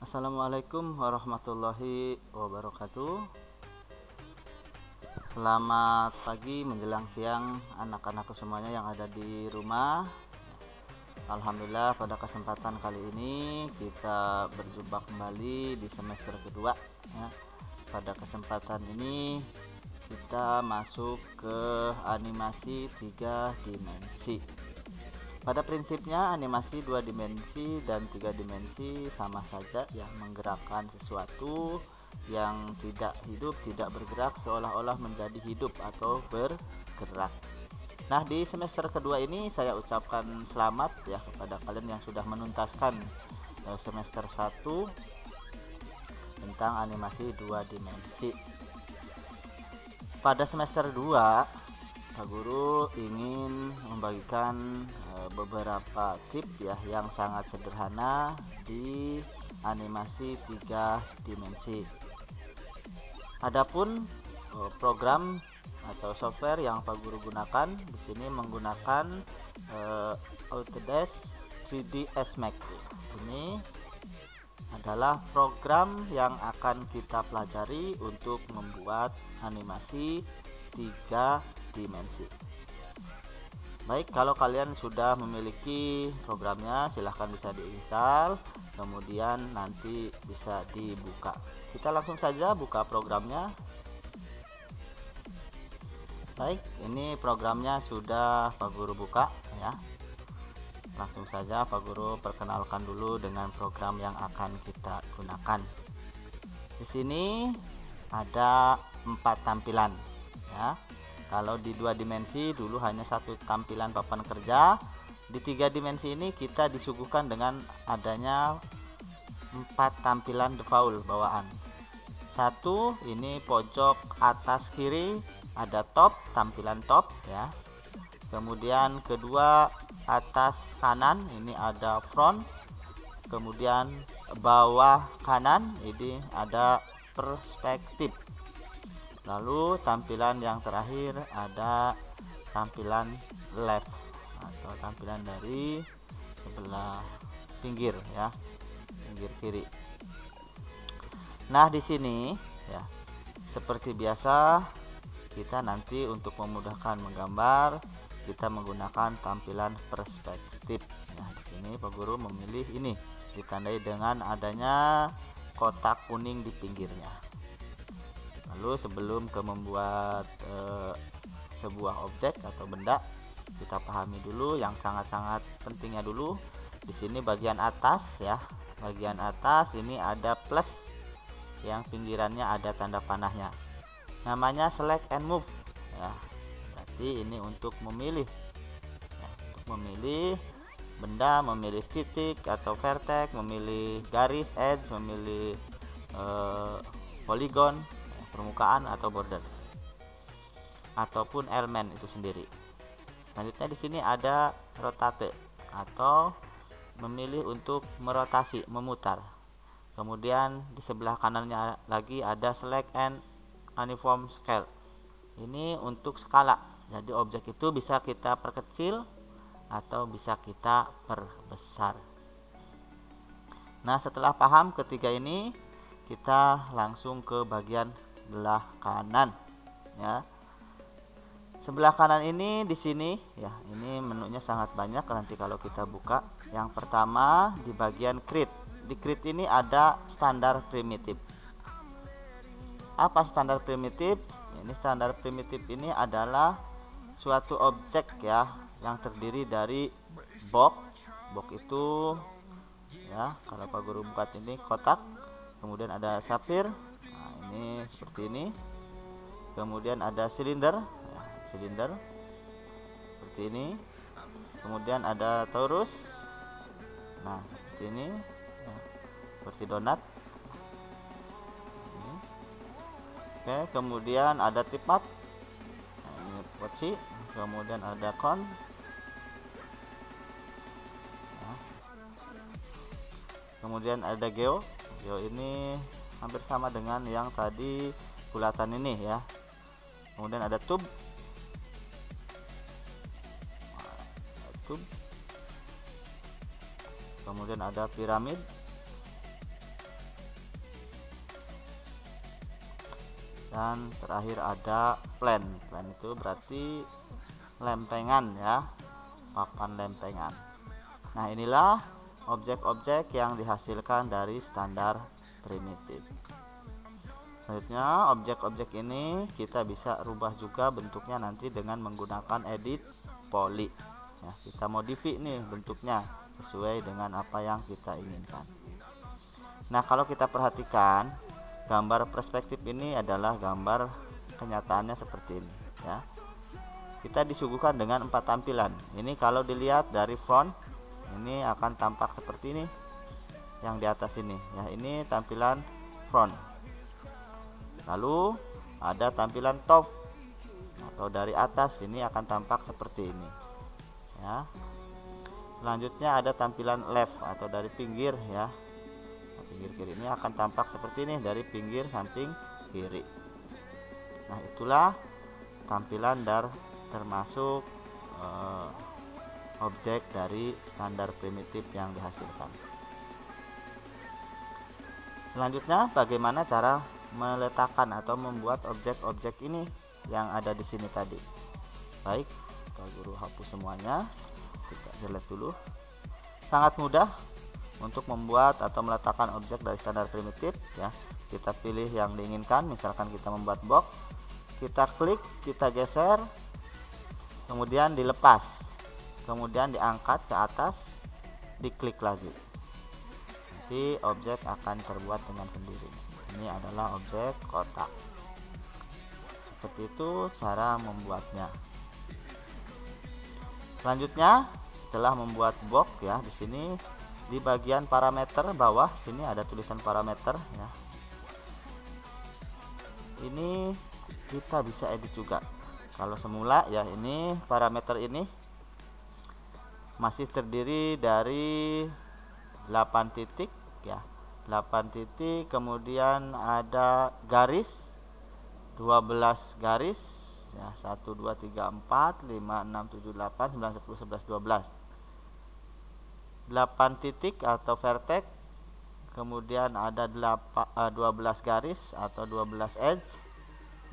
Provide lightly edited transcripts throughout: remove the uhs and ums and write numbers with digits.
Assalamualaikum warahmatullahi wabarakatuh. Selamat pagi menjelang siang anak-anakku semuanya yang ada di rumah. Alhamdulillah pada kesempatan kali ini kita berjumpa kembali di semester kedua ya. Pada kesempatan ini kita masuk ke animasi 3 dimensi. Pada prinsipnya animasi 2 dimensi dan 3 dimensi sama saja ya, menggerakkan sesuatu yang tidak hidup, tidak bergerak seolah-olah menjadi hidup atau bergerak. Nah, di semester kedua ini saya ucapkan selamat ya kepada kalian yang sudah menuntaskan semester 1 tentang animasi 2 dimensi. Pada semester 2 Pak Guru ingin membagikan beberapa tips ya yang sangat sederhana di animasi 3 dimensi. Adapun program atau software yang Pak Guru gunakan di sini menggunakan Autodesk 3ds Max. Ini adalah program yang akan kita pelajari untuk membuat animasi 3 dimensi. Baik, kalau kalian sudah memiliki programnya silahkan bisa diinstal, kemudian nanti bisa dibuka. Kita langsung saja buka programnya. Baik, ini programnya sudah Pak Guru buka ya. Langsung saja Pak Guru perkenalkan dulu dengan program yang akan kita gunakan. Di sini ada 4 tampilan ya. Kalau di 2 dimensi dulu hanya satu tampilan papan kerja. Di 3 dimensi ini kita disuguhkan dengan adanya 4 tampilan default bawaan. Satu, ini pojok atas kiri ada top, tampilan top ya. Kemudian kedua, atas kanan ini ada front. Kemudian bawah kanan ini ada perspektif. Lalu tampilan yang terakhir ada tampilan left atau tampilan dari sebelah pinggir ya, pinggir kiri. Nah, di sini ya seperti biasa kita nanti untuk memudahkan menggambar kita menggunakan tampilan perspektif. Nah, di sini Pak Guru memilih ini ditandai dengan adanya kotak kuning di pinggirnya. Lalu sebelum membuat sebuah objek atau benda, kita pahami dulu yang sangat-sangat pentingnya dulu. Di sini bagian atas ya, bagian atas ini ada plus yang pinggirannya ada tanda panahnya. Namanya select and move ya. Berarti ini untuk memilih ya, untuk memilih benda, memilih titik atau vertex, memilih garis edge, memilih poligon, permukaan atau border ataupun elemen itu sendiri. Selanjutnya di sini ada rotate atau memilih untuk merotasi, memutar. Kemudian di sebelah kanannya lagi ada select and uniform scale. Ini untuk skala. Jadi objek itu bisa kita perkecil atau bisa kita perbesar. Nah, setelah paham ketiga ini, kita langsung ke bagian sebelah kanan ya. Sebelah kanan ini di sini ya, ini menunya sangat banyak nanti kalau kita buka. Yang pertama di bagian create. Di create ini ada standar primitif. Apa standar primitif? Ini standar primitif ini adalah suatu objek ya yang terdiri dari box. Box itu ya, kalau Pak Guru buka ini kotak, kemudian ada sapphire. Nah, ini seperti ini. Kemudian ada silinder ya, silinder seperti ini. Kemudian ada torus. Nah, seperti ini ya, seperti donat ini. Oke, kemudian ada tipat. Nah, ini poci. Kemudian ada kon ya. Kemudian ada geo. Geo ini hampir sama dengan yang tadi bulatan ini ya. Kemudian ada tube. Kemudian ada piramid. dan terakhir ada plane. Plane itu berarti lempengan ya, papan lempengan. Nah, inilah objek-objek yang dihasilkan dari standar primitif. Selanjutnya, objek-objek ini kita bisa rubah juga bentuknya nanti dengan menggunakan edit poly ya, kita modify nih bentuknya sesuai dengan apa yang kita inginkan. Nah, kalau kita perhatikan gambar perspektif ini adalah gambar kenyataannya seperti ini ya. Kita disuguhkan dengan 4 tampilan. Ini kalau dilihat dari front ini akan tampak seperti ini. Yang di atas ini ya, ini tampilan front. Lalu ada tampilan top atau dari atas, ini akan tampak seperti ini ya. Selanjutnya ada tampilan left atau dari pinggir ya. Nah, pinggir kiri ini akan tampak seperti ini dari pinggir samping kiri. Nah, itulah tampilan termasuk objek dari standar primitif yang dihasilkan. Selanjutnya, bagaimana cara meletakkan atau membuat objek-objek ini yang ada di sini tadi. Baik, Pak Guru hapus semuanya, kita delete dulu. Sangat mudah untuk membuat atau meletakkan objek dari standar primitif ya. Kita pilih yang diinginkan, misalkan kita membuat box, kita klik, kita geser, kemudian dilepas, kemudian diangkat ke atas, diklik lagi, nanti objek akan terbuat dengan sendirinya. Ini adalah objek kotak. Seperti itu cara membuatnya. Selanjutnya, setelah membuat box ya, di sini di bagian parameter bawah sini ada tulisan parameter ya. Ini kita bisa edit juga. Kalau semula ya, ini parameter ini masih terdiri dari 8 titik ya. 8 titik, kemudian ada garis 12 garis ya, 1 2 3 4 5 6 7 8 9 10 11 12. 8 titik atau vertex, kemudian ada 12 garis atau 12 edge,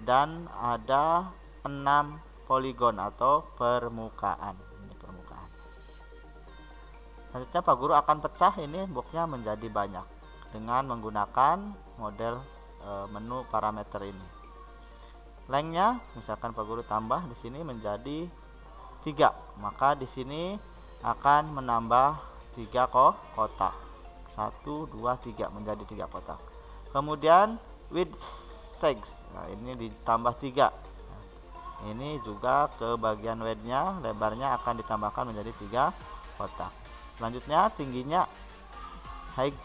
dan ada 6 poligon atau permukaan. Ini permukaan. Selanjutnya Pak Guru akan pecah ini boxnya menjadi banyak dengan menggunakan model menu parameter ini. Lengthnya misalkan Pak Guru tambah di sini menjadi 3, maka di sini akan menambah 3 kotak. 1 2 3 menjadi 3 kotak. Kemudian width 6, nah ini ditambah 3. Ini juga ke bagian width-nya, lebarnya akan ditambahkan menjadi 3 kotak. Selanjutnya tingginya height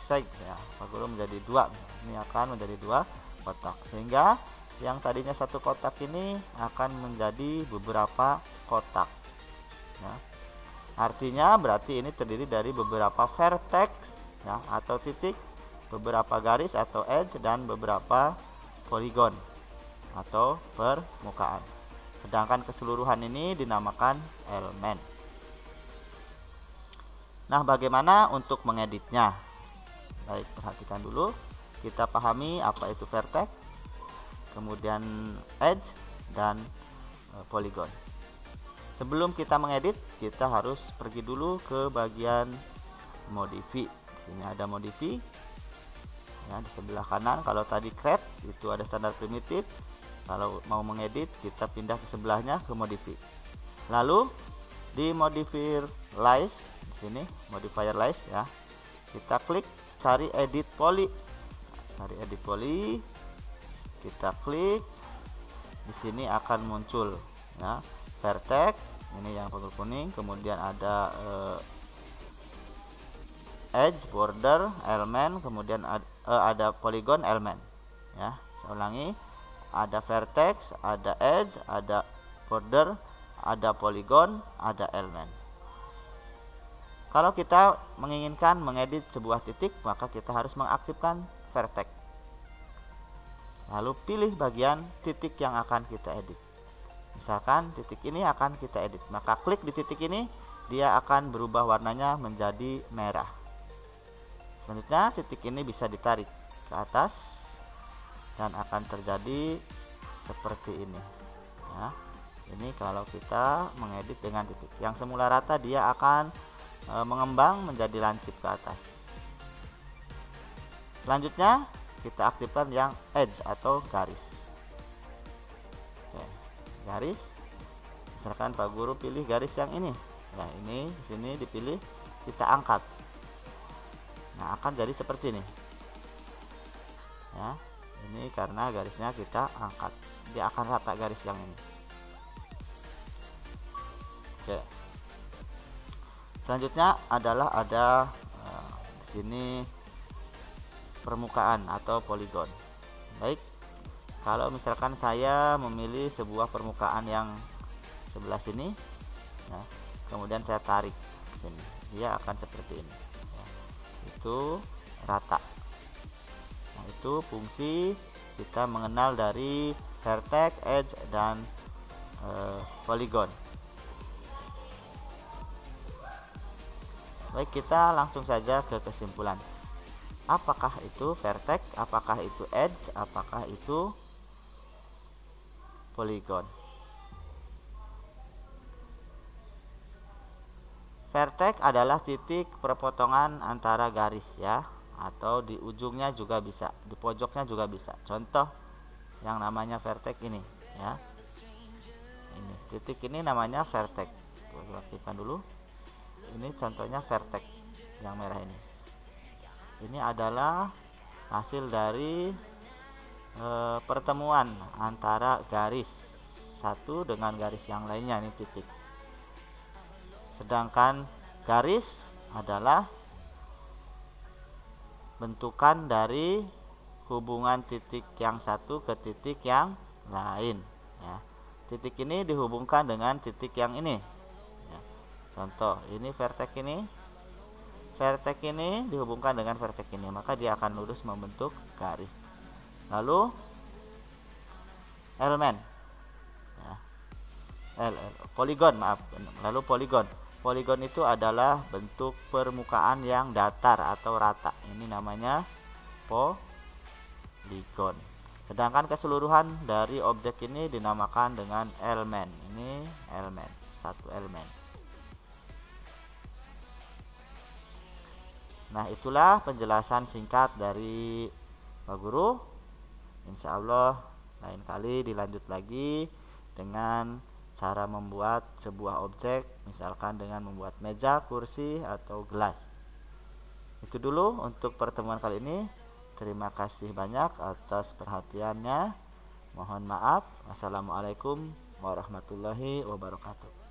ya, Pak Guru menjadi 2. Ini akan menjadi 2 kotak, sehingga yang tadinya 1 kotak ini akan menjadi beberapa kotak ya. Artinya berarti ini terdiri dari beberapa vertex ya, atau titik, beberapa garis atau edge, dan beberapa poligon atau permukaan. Sedangkan keseluruhan ini dinamakan elemen. Nah, bagaimana untuk mengeditnya? Baik, perhatikan dulu. Kita pahami apa itu vertex, kemudian edge, dan poligon. Sebelum kita mengedit, kita harus pergi dulu ke bagian modify. Sini ada modify ya, di sebelah kanan. Kalau tadi create itu ada standar primitif, kalau mau mengedit kita pindah ke sebelahnya ke modify. Lalu di modifier list, di sini modifier list ya, kita klik cari edit poly. Cari edit poly, kita klik, di sini akan muncul ya vertex, ini yang purple kuning, kemudian ada edge, border, element, kemudian ada polygon, element ya. Saya ulangi, ada vertex, ada edge, ada border, ada polygon, ada element. Kalau kita menginginkan mengedit sebuah titik, maka kita harus mengaktifkan vertex. Lalu pilih bagian titik yang akan kita edit. Misalkan titik ini akan kita edit, maka klik di titik ini, dia akan berubah warnanya menjadi merah. Selanjutnya titik ini bisa ditarik ke atas dan akan terjadi seperti ini ya. Ini kalau kita mengedit dengan titik. Yang semula rata dia akan mengembang menjadi lancip ke atas. Selanjutnya kita aktifkan yang edge atau garis. Oke, garis. Misalkan Pak Guru pilih garis yang ini. Ya, ini di sini dipilih, kita angkat. Nah, akan jadi seperti ini. Ya, ini karena garisnya kita angkat. Dia akan rata garis yang ini. Oke. Selanjutnya adalah ada di sini permukaan atau poligon. Baik, kalau misalkan saya memilih sebuah permukaan yang sebelah sini, ya, kemudian saya tarik ke sini, dia akan seperti ini. Ya, itu rata. Nah, itu fungsi kita mengenal dari vertex, edge, dan poligon. Baik, kita langsung saja ke kesimpulan. Apakah itu vertex, apakah itu edge, apakah itu poligon? Vertex adalah titik perpotongan antara garis ya, atau di ujungnya juga bisa, di pojoknya juga bisa. Contoh yang namanya vertex ini ya. Ini titik ini namanya vertex. Kita aktifkan dulu. Ini contohnya vertex yang merah ini. Ini adalah hasil dari pertemuan antara garis satu dengan garis yang lainnya, ini titik. Sedangkan garis adalah bentukan dari hubungan titik yang satu ke titik yang lain ya. Titik ini dihubungkan dengan titik yang ini ya. Contoh, ini vertex ini, vertex ini dihubungkan dengan vertex ini, maka dia akan lurus membentuk garis. Lalu elemen ya. Poligon, maaf. Lalu poligon. Poligon itu adalah bentuk permukaan yang datar atau rata. Ini namanya poligon. Sedangkan keseluruhan dari objek ini dinamakan dengan elemen. Ini elemen, satu elemen. Nah, itulah penjelasan singkat dari Pak Guru. Insya Allah lain kali dilanjut lagi dengan cara membuat sebuah objek, misalkan dengan membuat meja, kursi, atau gelas. Itu dulu untuk pertemuan kali ini. Terima kasih banyak atas perhatiannya. Mohon maaf. Wassalamualaikum warahmatullahi wabarakatuh.